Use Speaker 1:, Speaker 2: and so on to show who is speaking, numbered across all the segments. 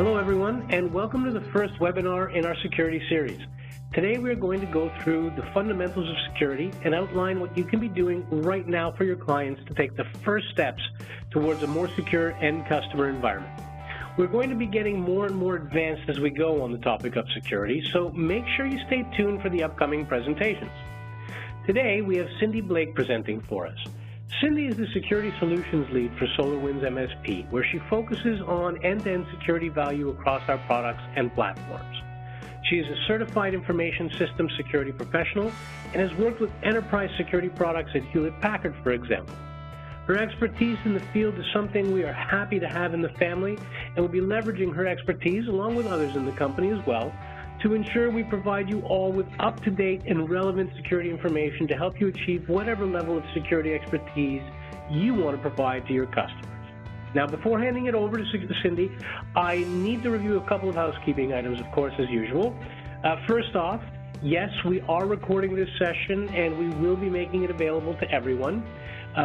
Speaker 1: Hello everyone, and welcome to the first webinar in our security series. Today we are going to go through the fundamentals of security and outline what you can be doing right now for your clients to take the first steps towards a more secure end customer environment. We're going to be getting more and more advanced as we go on the topic of security, so make sure you stay tuned for the upcoming presentations. Today we have Cindy Blake presenting for us. Cindy is the Security Solutions Lead for SolarWinds MSP, where she focuses on end-to-end security value across our products and platforms. She is a certified information systems security professional and has worked with enterprise security products at Hewlett-Packard, for example. Her expertise in the field is something we are happy to have in the family, and will be leveraging her expertise, along with others in the company as well, to ensure we provide you all with up-to-date and relevant security information to help you achieve whatever level of security expertise you want to provide to your customers. Now, before handing it over to Cindy, I need to review a couple of housekeeping items, of course, as usual. First off, yes, we are recording this session, and we will be making it available to everyone.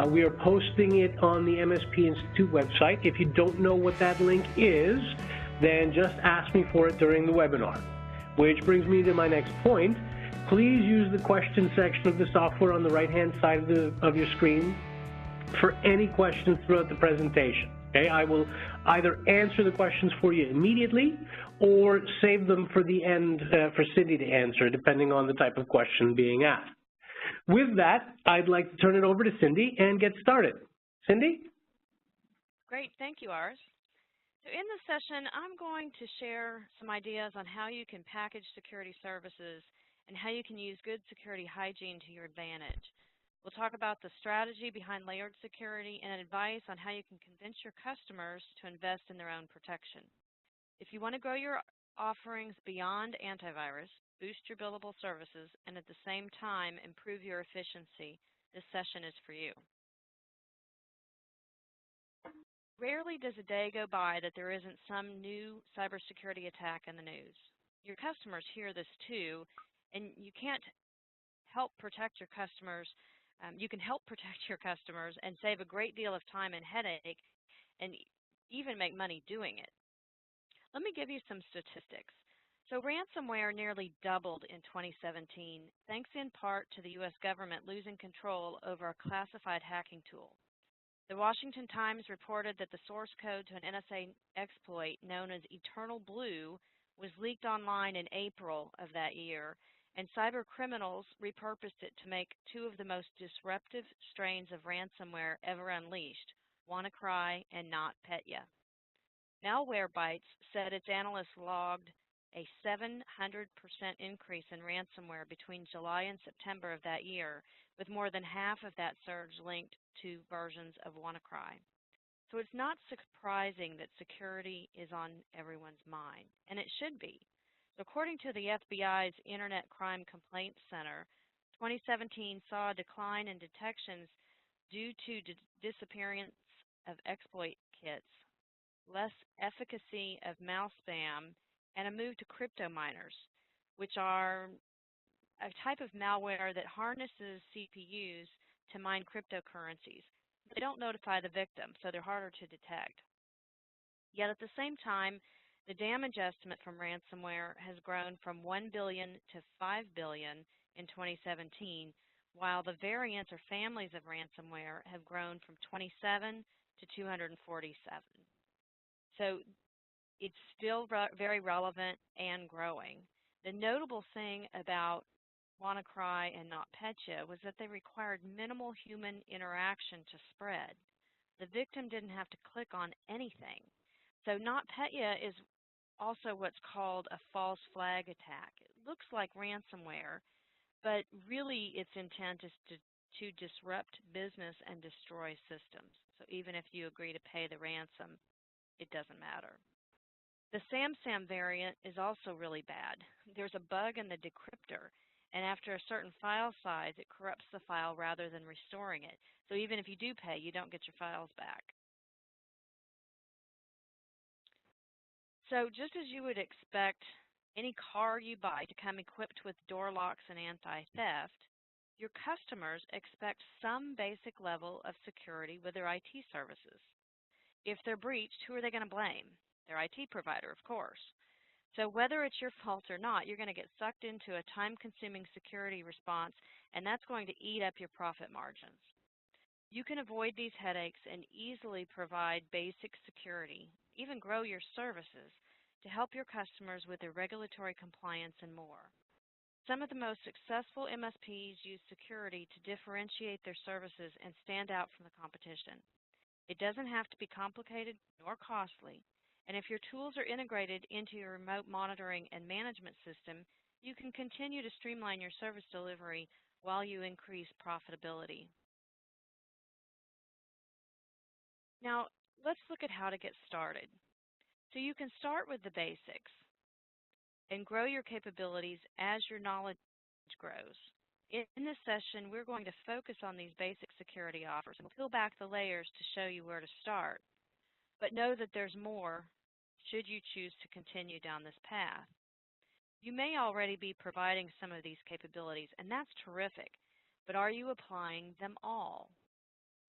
Speaker 1: We are posting it on the MSP Institute website. If you don't know what that link is, then just ask me for it during the webinar. Which brings me to my next point. Please use the question section of the software on the right-hand side of your screen for any questions throughout the presentation. Okay, I will either answer the questions for you immediately or save them for the end for Cindy to answer, depending on the type of question being asked. With that, I'd like to turn it over to Cindy and get started. Cindy?
Speaker 2: Great, thank you, Ars. So in this session, I'm going to share some ideas on how you can package security services and how you can use good security hygiene to your advantage. We'll talk about the strategy behind layered security and advice on how you can convince your customers to invest in their own protection. If you want to grow your offerings beyond antivirus, boost your billable services, and at the same time improve your efficiency, this session is for you. Rarely does a day go by that there isn't some new cybersecurity attack in the news. Your customers hear this too, and you can't help protect your customers. You can help protect your customers and save a great deal of time and headache, and even make money doing it. Let me give you some statistics. So ransomware nearly doubled in 2017, thanks in part to the U.S. government losing control over a classified hacking tool. The Washington Times reported that the source code to an NSA exploit known as Eternal Blue was leaked online in April of that year, and cyber criminals repurposed it to make two of the most disruptive strains of ransomware ever unleashed, WannaCry and NotPetya. Malwarebytes said its analysts logged a 700% increase in ransomware between July and September of that year, with more than half of that surge linked to versions of WannaCry. So it's not surprising that security is on everyone's mind, and it should be. According to the FBI's Internet Crime Complaints Center, 2017 saw a decline in detections due to disappearance of exploit kits, less efficacy of mouse spam, and a move to crypto miners, which are a type of malware that harnesses CPUs to mine cryptocurrencies. They don't notify the victim, so they're harder to detect. Yet at the same time, the damage estimate from ransomware has grown from $1 billion to $5 billion in 2017, while the variants or families of ransomware have grown from 27 to 247. So it's still very relevant and growing. The notable thing about WannaCry and NotPetya was that they required minimal human interaction to spread. The victim didn't have to click on anything. So NotPetya is also what's called a false flag attack. It looks like ransomware, but really its intent is to disrupt business and destroy systems. So even if you agree to pay the ransom, it doesn't matter. The SamSam variant is also really bad. There's a bug in the decryptor, and after a certain file size, it corrupts the file rather than restoring it. So even if you do pay, you don't get your files back. So just as you would expect any car you buy to come equipped with door locks and anti-theft, your customers expect some basic level of security with their IT services. If they're breached, who are they going to blame? their IT provider, of course. So whether it's your fault or not, you're going to get sucked into a time-consuming security response, and that's going to eat up your profit margins. You can avoid these headaches and easily provide basic security, even grow your services to help your customers with their regulatory compliance and more. Some of the most successful MSPs use security to differentiate their services and stand out from the competition. It doesn't have to be complicated nor costly, and if your tools are integrated into your remote monitoring and management system, you can continue to streamline your service delivery while you increase profitability. Now, let's look at how to get started. So you can start with the basics and grow your capabilities as your knowledge grows. In this session, we're going to focus on these basic security offers and we'll peel back the layers to show you where to start. But know that there's more should you choose to continue down this path. You may already be providing some of these capabilities, and that's terrific, but are you applying them all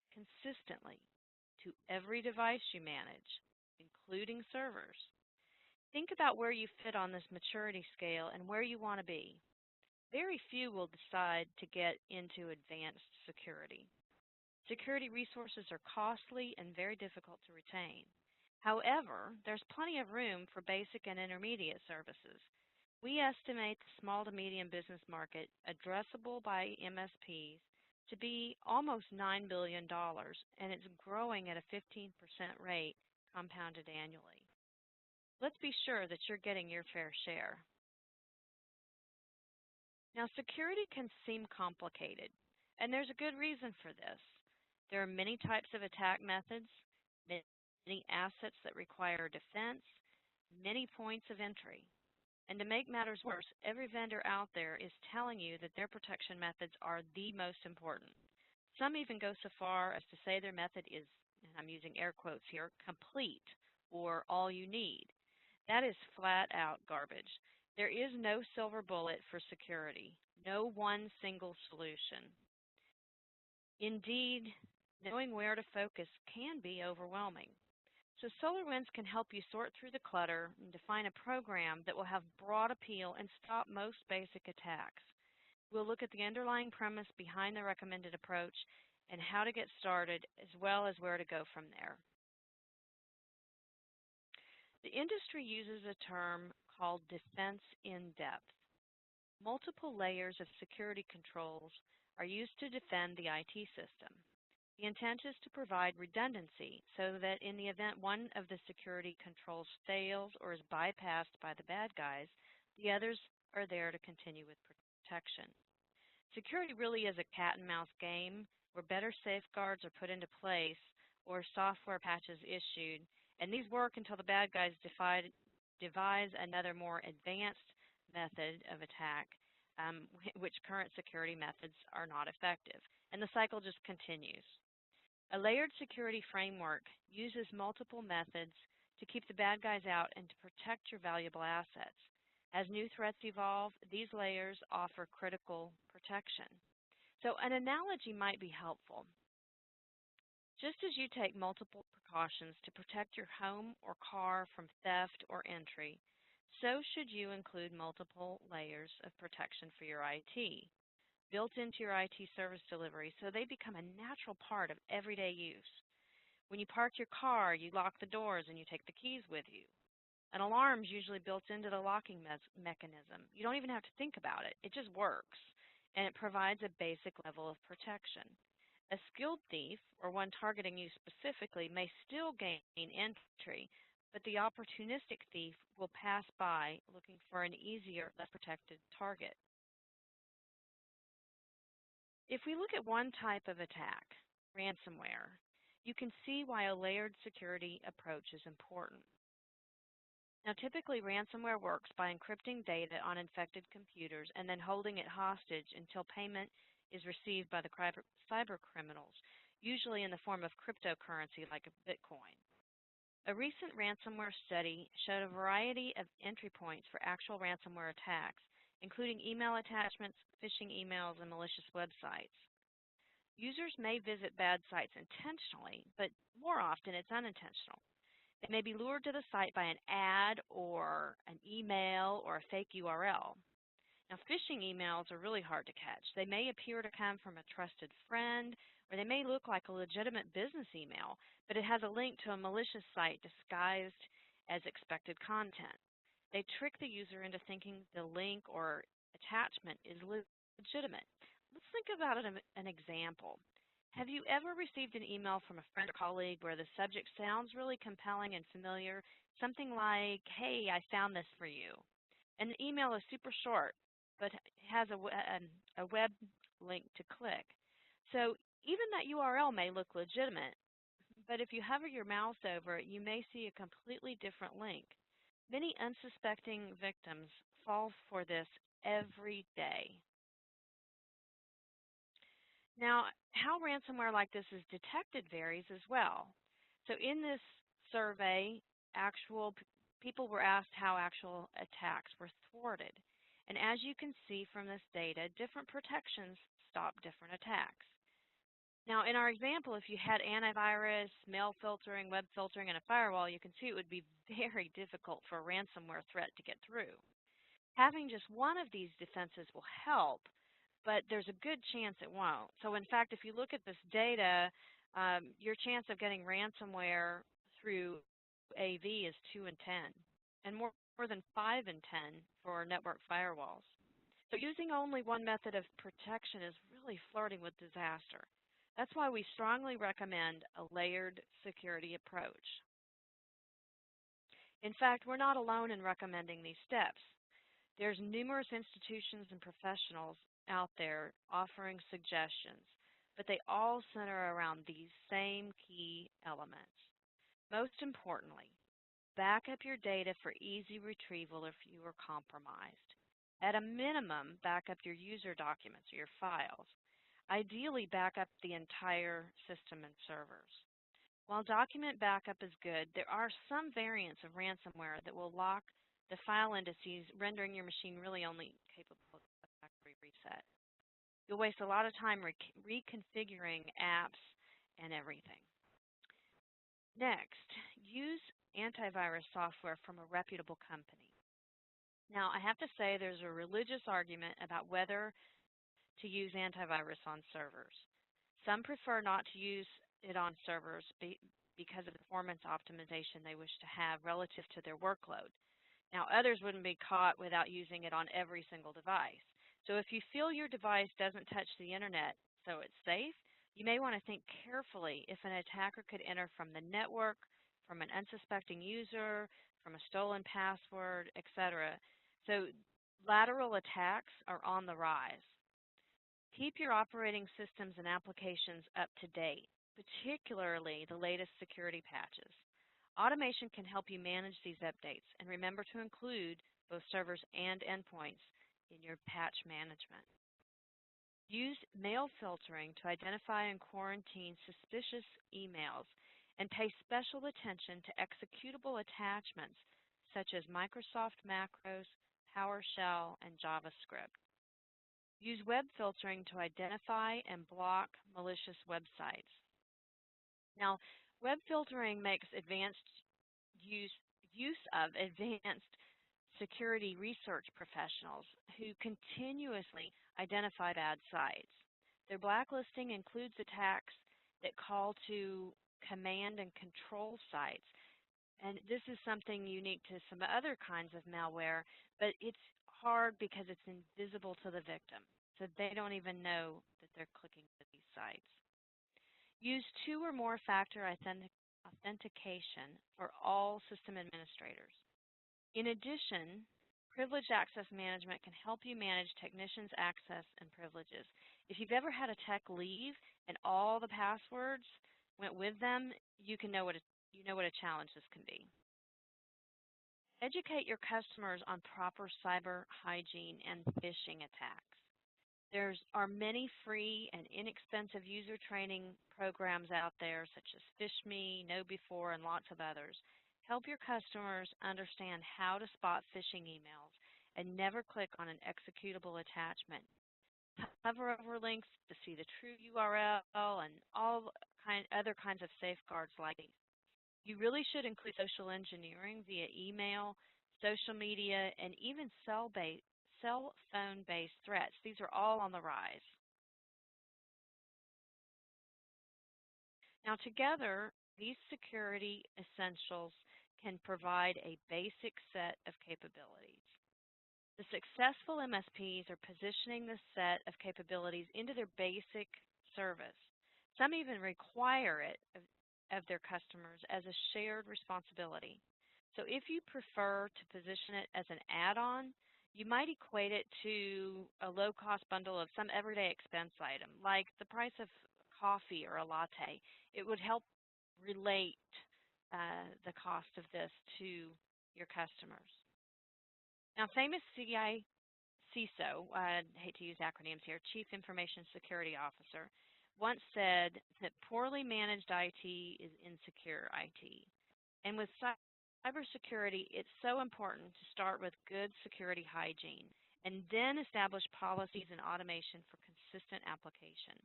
Speaker 2: consistently to every device you manage, including servers? Think about where you fit on this maturity scale and where you want to be. Very few will decide to get into advanced security. Security resources are costly and very difficult to retain. However, there's plenty of room for basic and intermediate services. We estimate the small to medium business market addressable by MSPs to be almost $9 billion, and it's growing at a 15% rate compounded annually. Let's be sure that you're getting your fair share. Now, security can seem complicated, and there's a good reason for this. There are many types of attack methods, many assets that require defense, many points of entry. And to make matters worse, every vendor out there is telling you that their protection methods are the most important. Some even go so far as to say their method is, and I'm using air quotes here, complete or all you need. That is flat out garbage. There is no silver bullet for security, no one single solution. Indeed, knowing where to focus can be overwhelming. So SolarWinds can help you sort through the clutter and define a program that will have broad appeal and stop most basic attacks. We'll look at the underlying premise behind the recommended approach and how to get started, as well as where to go from there. The industry uses a term called defense in depth. Multiple layers of security controls are used to defend the IT system. The intent is to provide redundancy so that in the event one of the security controls fails or is bypassed by the bad guys, the others are there to continue with protection. Security really is a cat and mouse game where better safeguards are put into place or software patches issued, and these work until the bad guys devise another more advanced method of attack, which current security methods are not effective. And the cycle just continues. A layered security framework uses multiple methods to keep the bad guys out and to protect your valuable assets. As new threats evolve, these layers offer critical protection. So an analogy might be helpful. Just as you take multiple precautions to protect your home or car from theft or entry, so should you include multiple layers of protection for your IT, built into your IT service delivery so they become a natural part of everyday use. When you park your car, you lock the doors and you take the keys with you. An alarm is usually built into the locking mechanism. You don't even have to think about it. It just works, and it provides a basic level of protection. A skilled thief, or one targeting you specifically, may still gain entry, but the opportunistic thief will pass by looking for an easier, less protected target. If we look at one type of attack, ransomware, you can see why a layered security approach is important. Now, typically, ransomware works by encrypting data on infected computers and then holding it hostage until payment is received by the cyber criminals, usually in the form of cryptocurrency like Bitcoin. A recent ransomware study showed a variety of entry points for actual ransomware attacks, including email attachments, phishing emails, and malicious websites. Users may visit bad sites intentionally, but more often it's unintentional. They may be lured to the site by an ad or an email or a fake URL. Now, phishing emails are really hard to catch. They may appear to come from a trusted friend, or they may look like a legitimate business email, but it has a link to a malicious site disguised as expected content. They trick the user into thinking the link or attachment is legitimate. Let's think about an example. Have you ever received an email from a friend or colleague where the subject sounds really compelling and familiar? Something like, "Hey, I found this for you." And the email is super short, but has a web link to click. So even that URL may look legitimate, but if you hover your mouse over it, you may see a completely different link. Many unsuspecting victims fall for this every day. Now, how ransomware like this is detected varies as well. So in this survey, people were asked how actual attacks were thwarted. And as you can see from this data, different protections stop different attacks. Now, in our example, if you had antivirus, mail filtering, web filtering, and a firewall, you can see it would be very difficult for a ransomware threat to get through. Having just one of these defenses will help, but there's a good chance it won't. So in fact, if you look at this data, your chance of getting ransomware through AV is 2 in 10, and more than 5 in 10 for network firewalls. So using only one method of protection is really flirting with disaster. That's why we strongly recommend a layered security approach. In fact, we're not alone in recommending these steps. There's numerous institutions and professionals out there offering suggestions, but they all center around these same key elements. Most importantly, back up your data for easy retrieval if you are compromised. At a minimum, back up your user documents or your files. Ideally, back up the entire system and servers. While document backup is good, there are some variants of ransomware that will lock the file indices, rendering your machine really only capable of a factory reset. You'll waste a lot of time reconfiguring apps and everything. Next, use antivirus software from a reputable company. Now, I have to say there's a religious argument about whether to use antivirus on servers. Some prefer not to use it on servers because of the performance optimization they wish to have relative to their workload. Now, others wouldn't be caught without using it on every single device. So if you feel your device doesn't touch the internet so it's safe, you may want to think carefully if an attacker could enter from the network, from an unsuspecting user, from a stolen password, etc. So lateral attacks are on the rise. Keep your operating systems and applications up to date, particularly the latest security patches. Automation can help you manage these updates, and remember to include both servers and endpoints in your patch management. Use mail filtering to identify and quarantine suspicious emails, and pay special attention to executable attachments such as Microsoft macros, PowerShell, and JavaScript. Use web filtering to identify and block malicious websites. Now, web filtering makes use of advanced security research professionals who continuously identify bad sites. Their blacklisting includes attacks that call to command and control sites. And this is something unique to some other kinds of malware, but it's hard because it's invisible to the victim. So they don't even know that they're clicking to these sites. Use 2 or more factor authentication for all system administrators. In addition, privileged access management can help you manage technicians' access and privileges. If you've ever had a tech leave and all the passwords went with them, you know what a challenge this can be. Educate your customers on proper cyber hygiene and phishing attacks. There are many free and inexpensive user training programs out there, such as PhishMe, KnowBe4, and lots of others. Help your customers understand how to spot phishing emails and never click on an executable attachment. Hover over links to see the true URL and all other kinds of safeguards like these. You really should include social engineering via email, social media, and even cell phone-based threats. These are all on the rise. Now, together, these security essentials can provide a basic set of capabilities. The successful MSPs are positioning this set of capabilities into their basic service. Some even require it of their customers as a shared responsibility. So if you prefer to position it as an add-on, you might equate it to a low-cost bundle of some everyday expense item, like the price of coffee or a latte. It would help relate the cost of this to your customers. Now, famous CISO, I hate to use acronyms here, Chief Information Security Officer, once said that poorly managed IT is insecure IT. And with cybersecurity, it's so important to start with good security hygiene and then establish policies and automation for consistent application.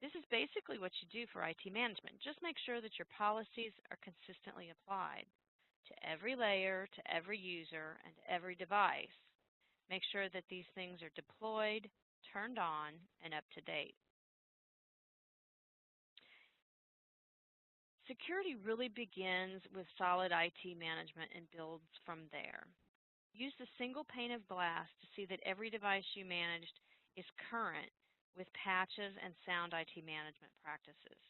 Speaker 2: This is basically what you do for IT management. Just make sure that your policies are consistently applied to every layer, to every user, and to every device. Make sure that these things are deployed, turned on, and up to date. Security really begins with solid IT management and builds from there. Use the single pane of glass to see that every device you managed is current with patches and sound IT management practices.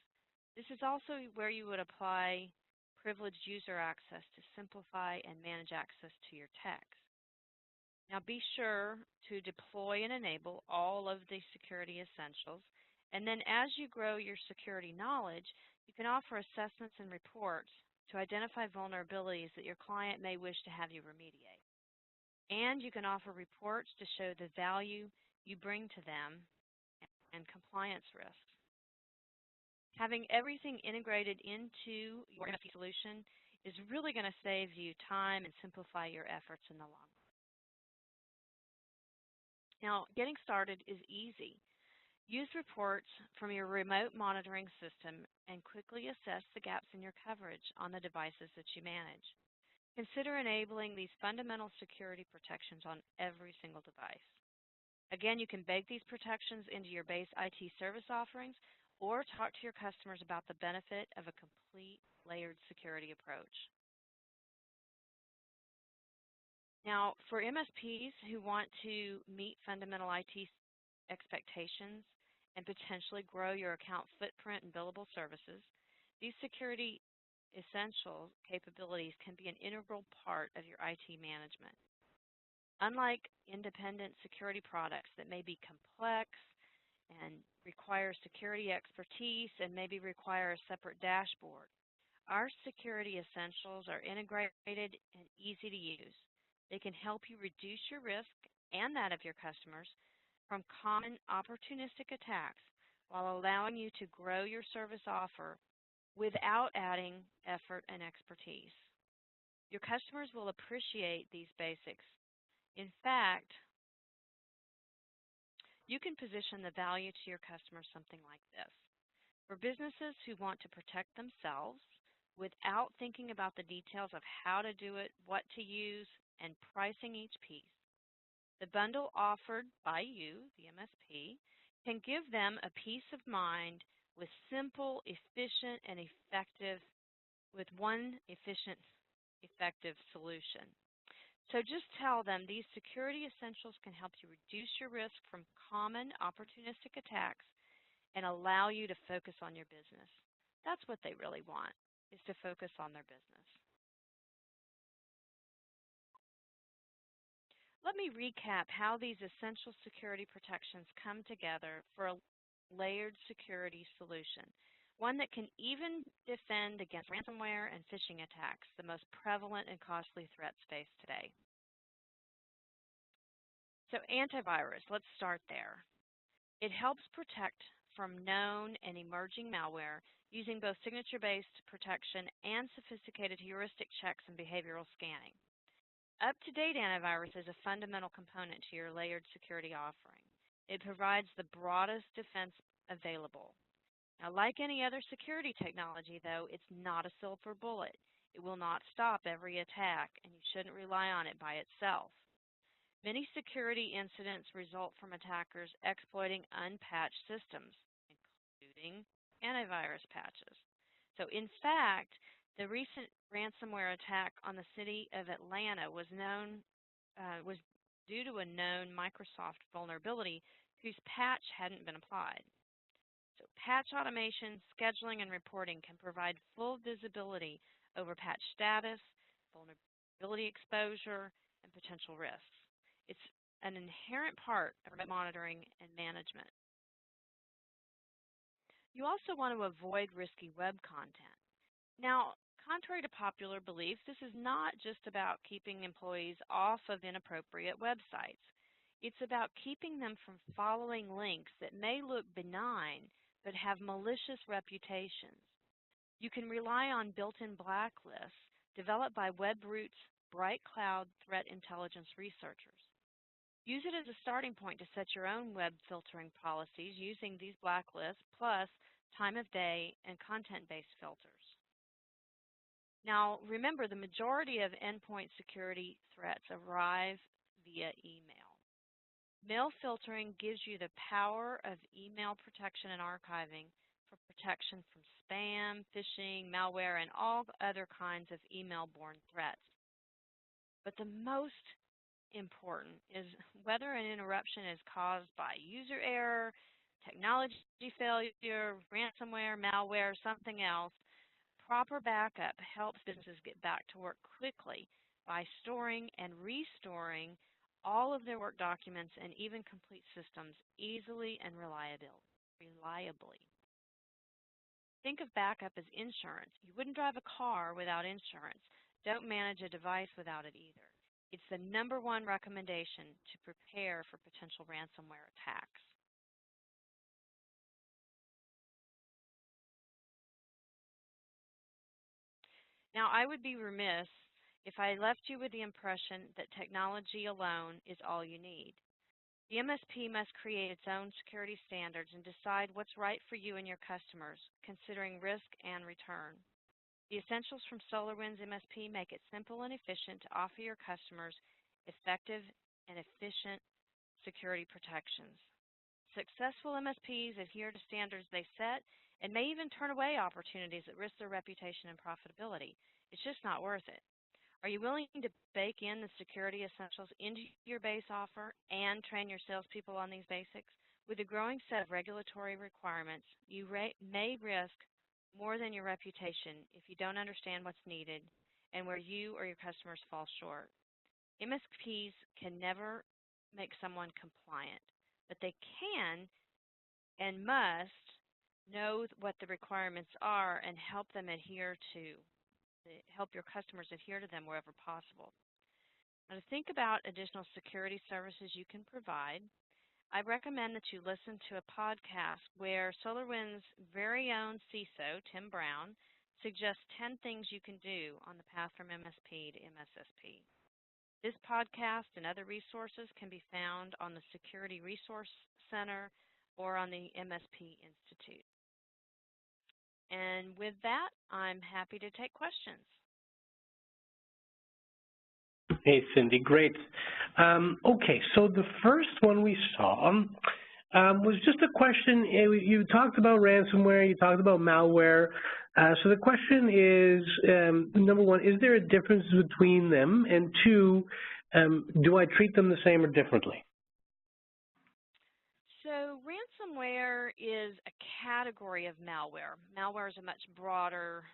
Speaker 2: This is also where you would apply privileged user access to simplify and manage access to your techs. Now be sure to deploy and enable all of the security essentials, and then as you grow your security knowledge, you can offer assessments and reports to identify vulnerabilities that your client may wish to have you remediate. And you can offer reports to show the value you bring to them and compliance risks. Having everything integrated into your MSP solution is really going to save you time and simplify your efforts in the long run. Now, getting started is easy. Use reports from your remote monitoring system and quickly assess the gaps in your coverage on the devices that you manage. Consider enabling these fundamental security protections on every single device. Again, you can bake these protections into your base IT service offerings or talk to your customers about the benefit of a complete layered security approach. Now, for MSPs who want to meet fundamental IT expectations and potentially grow your account footprint and billable services, these security essential capabilities can be an integral part of your IT management. Unlike independent security products that may be complex and require security expertise and maybe require a separate dashboard, our security essentials are integrated and easy to use. They can help you reduce your risk and that of your customers from common opportunistic attacks while allowing you to grow your service offer without adding effort and expertise. Your customers will appreciate these basics. In fact, you can position the value to your customers something like this. For businesses who want to protect themselves without thinking about the details of how to do it, what to use, and pricing each piece, the bundle offered by you, the MSP, can give them a peace of mind with simple, efficient, and effective, with one efficient, effective solution. So just tell them these security essentials can help you reduce your risk from common opportunistic attacks and allow you to focus on your business. That's what they really want, is to focus on their business. Let me recap how these essential security protections come together for a layered security solution, one that can even defend against ransomware and phishing attacks, the most prevalent and costly threats faced today. So antivirus, let's start there. It helps protect from known and emerging malware using both signature-based protection and sophisticated heuristic checks and behavioral scanning. Up-to-date antivirus is a fundamental component to your layered security offering. It provides the broadest defense available. Now, like any other security technology, though, it's not a silver bullet. It will not stop every attack, and you shouldn't rely on it by itself. Many security incidents result from attackers exploiting unpatched systems, including antivirus patches. So, in fact, the recent ransomware attack on the city of Atlanta was due to a known Microsoft vulnerability whose patch hadn't been applied. So, patch automation, scheduling, and reporting can provide full visibility over patch status, vulnerability exposure, and potential risks. It's an inherent part of remote monitoring and management. You also want to avoid risky web content. Now, contrary to popular belief, this is not just about keeping employees off of inappropriate websites. It's about keeping them from following links that may look benign but have malicious reputations. You can rely on built-in blacklists developed by WebRoot's Bright Cloud threat intelligence researchers. Use it as a starting point to set your own web filtering policies using these blacklists plus time of day and content-based filters. Now, remember, the majority of endpoint security threats arrive via email. Mail filtering gives you the power of email protection and archiving for protection from spam, phishing, malware, and all other kinds of email-borne threats. But the most important is whether an interruption is caused by user error, technology failure, ransomware, malware, something else. Proper backup helps businesses get back to work quickly by storing and restoring all of their work documents and even complete systems easily and reliably. Think of backup as insurance. You wouldn't drive a car without insurance. Don't manage a device without it either. It's the #1 recommendation to prepare for potential ransomware attacks. Now, I would be remiss if I left you with the impression that technology alone is all you need. The MSP must create its own security standards and decide what's right for you and your customers, considering risk and return. The essentials from SolarWinds MSP make it simple and efficient to offer your customers effective and efficient security protections. Successful MSPs adhere to standards they set and may even turn away opportunities that risk their reputation and profitability. It's just not worth it. Are you willing to bake in the security essentials into your base offer and train your salespeople on these basics? With a growing set of regulatory requirements, you may risk more than your reputation if you don't understand what's needed and where you or your customers fall short. MSPs can never make someone compliant, but they can and must know what the requirements are and help your customers adhere to them wherever possible. Now, to think about additional security services you can provide, I recommend that you listen to a podcast where SolarWinds' very own CISO, Tim Brown, suggests 10 things you can do on the path from MSP to MSSP. This podcast and other resources can be found on the Security Resource Center or on the MSP Institute. And with that, I'm happy to take questions.
Speaker 1: Hey, Cindy, great. Okay, so the first one we saw was just a question. You talked about ransomware, you talked about malware. So the question is, #1, is there a difference between them? And 2, do I treat them the same or differently?
Speaker 2: So ransomware is a category of malware. Malware is a much broader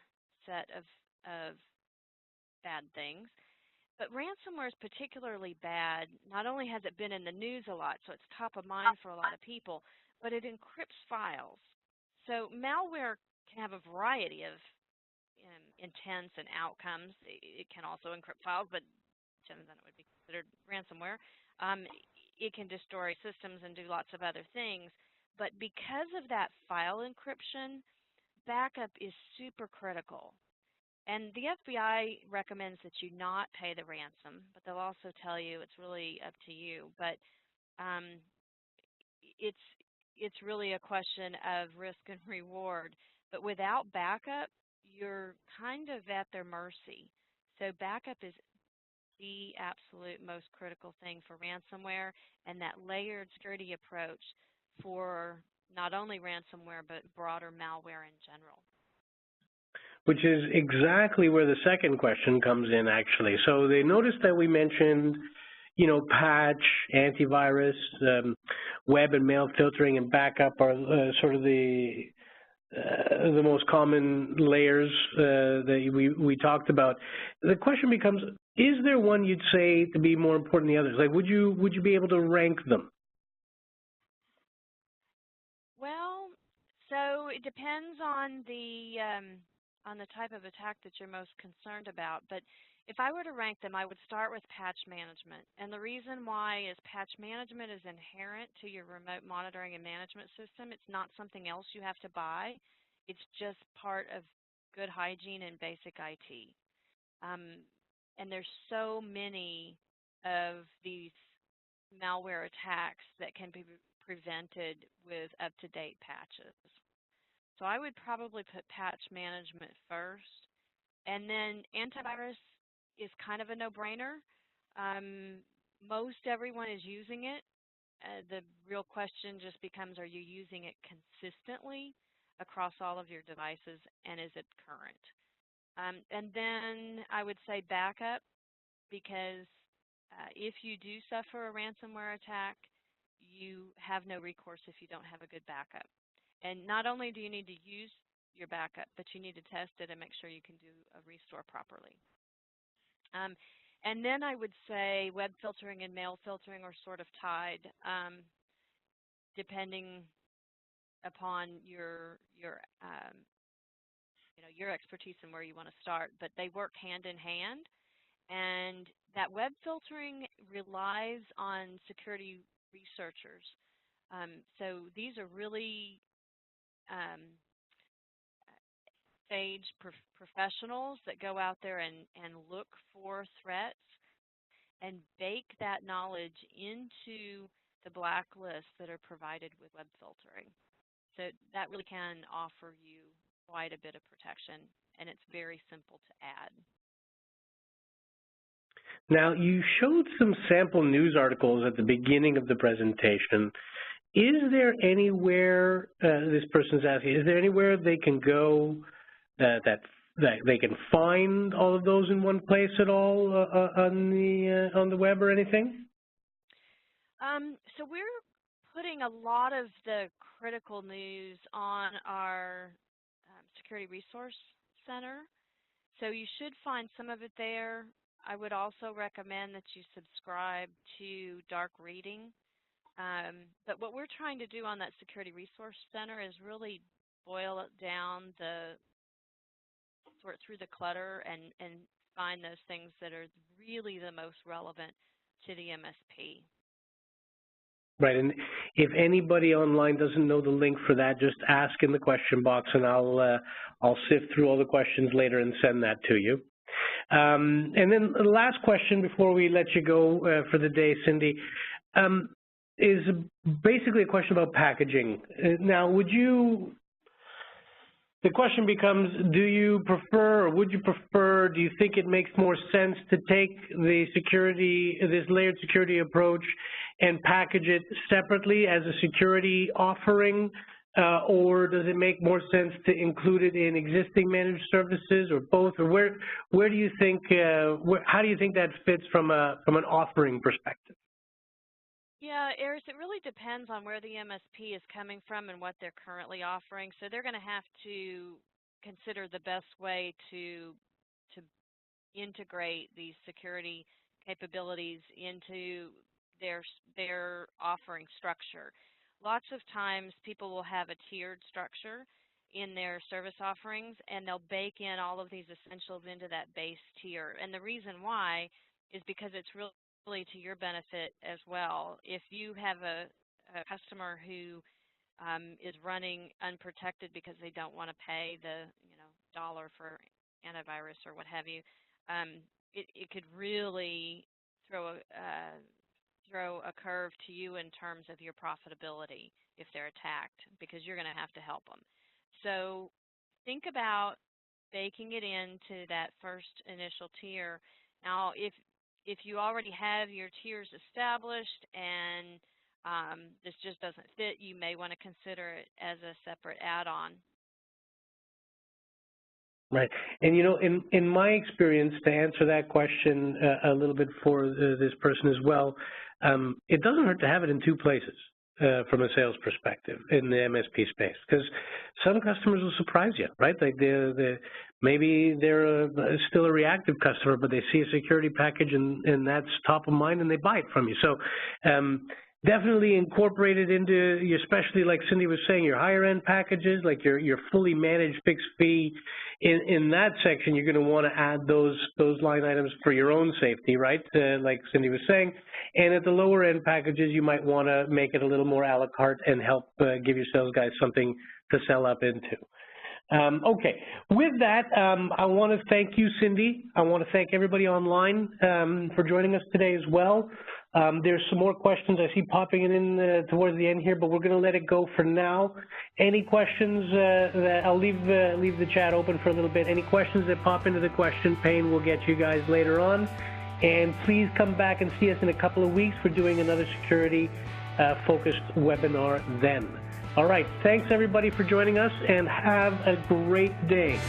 Speaker 2: set of bad things. But ransomware is particularly bad. Not only has it been in the news a lot, so it's top of mind for a lot of people, but it encrypts files. So malware can have a variety of intents and outcomes. It can also encrypt files, but then it would be considered ransomware. It can destroy systems and do lots of other things. But because of that file encryption, backup is super critical. And the FBI recommends that you not pay the ransom, but they'll also tell you it's really up to you. But it's really a question of risk and reward. But without backup, you're kind of at their mercy. So backup is the absolute most critical thing for ransomware, and that layered security approach for not only ransomware but broader malware in general.
Speaker 1: Which is exactly where the second question comes in, actually. So they noticed that we mentioned, patch, antivirus, web and mail filtering, and backup are sort of the most common layers that we talked about. The question becomes: is there one you'd say to be more important than the others? Like, would you be able to rank them?
Speaker 2: Well, so it depends on the type of attack that you're most concerned about. But if I were to rank them, I would start with patch management. And the reason why is patch management is inherent to your remote monitoring and management system. It's not something else you have to buy. It's just part of good hygiene and basic IT. And there's so many of these malware attacks that can be prevented with up-to-date patches. So I would probably put patch management first. And then antivirus is kind of a no-brainer. Most everyone is using it. The real question just becomes, are you using it consistently across all of your devices, and is it current? And then I would say backup, because if you do suffer a ransomware attack, you have no recourse if you don't have a good backup. And not only do you need to use your backup, but you need to test it and make sure you can do a restore properly. And then I would say web filtering and mail filtering are sort of tied, depending upon your expertise and where you want to start. But they work hand in hand, and that web filtering relies on security researchers. So these are really sage professionals that go out there and look for threats and bake that knowledge into the blacklists that are provided with web filtering. So that really can offer you quite a bit of protection, and it's very simple to add.
Speaker 1: Now, you showed some sample news articles at the beginning of the presentation. Is there anywhere, this person's asking, is there anywhere they can go that they can find all of those in one place at all on the web or anything?
Speaker 2: So we're putting a lot of the critical news on our Security Resource Center. So you should find some of it there. I would also recommend that you subscribe to Dark Reading. But what we're trying to do on that Security Resource Center is really boil it down, sort through the clutter and find those things that are really the most relevant to the MSP.
Speaker 1: Right, and if anybody online doesn't know the link for that, just ask in the question box, and I'll sift through all the questions later and send that to you. And then the last question before we let you go for the day, Cindy, is basically a question about packaging. Now, the question becomes, do you prefer, or would you prefer, do you think it makes more sense to take this layered security approach and package it separately as a security offering, or does it make more sense to include it in existing managed services, or both? Or where do you think, how do you think that fits from an offering perspective?
Speaker 2: Yeah, Eris, it really depends on where the MSP is coming from and what they're currently offering. So they're going to have to consider the best way to integrate these security capabilities into their offering structure. Lots of times people will have a tiered structure in their service offerings, and they'll bake in all of these essentials into that base tier. And the reason why is because it's really to your benefit as well. If you have a customer who is running unprotected because they don't want to pay the dollar for antivirus or what have you, it could really throw a throw a curve to you in terms of your profitability if they're attacked, because you're going to have to help them. So think about baking it into that first initial tier. Now, if you already have your tiers established and this just doesn't fit, you may want to consider it as a separate add-on.
Speaker 1: Right. And, you know, in my experience, to answer that question a little bit for this person as well, it doesn't hurt to have it in two places from a sales perspective in the MSP space, because some customers will surprise you, right? Like maybe they're still a reactive customer, but they see a security package and that's top of mind and they buy it from you. So definitely incorporate it into, especially like Cindy was saying, your higher end packages, like your fully managed fixed fee. In that section, you're going to want to add those line items for your own safety, right? Like Cindy was saying. And at the lower end packages, you might want to make it a little more a la carte and help give your sales guys something to sell up into. Okay, with that, I want to thank you, Cindy. I want to thank everybody online for joining us today as well. There's some more questions I see popping in towards the end here, but we're going to let it go for now. Any questions that I'll leave the chat open for a little bit. Any questions that pop into the question pane, we'll get you guys later on. And please come back and see us in a couple of weeks. We're doing another security-focused webinar then. All right, thanks everybody for joining us, and have a great day.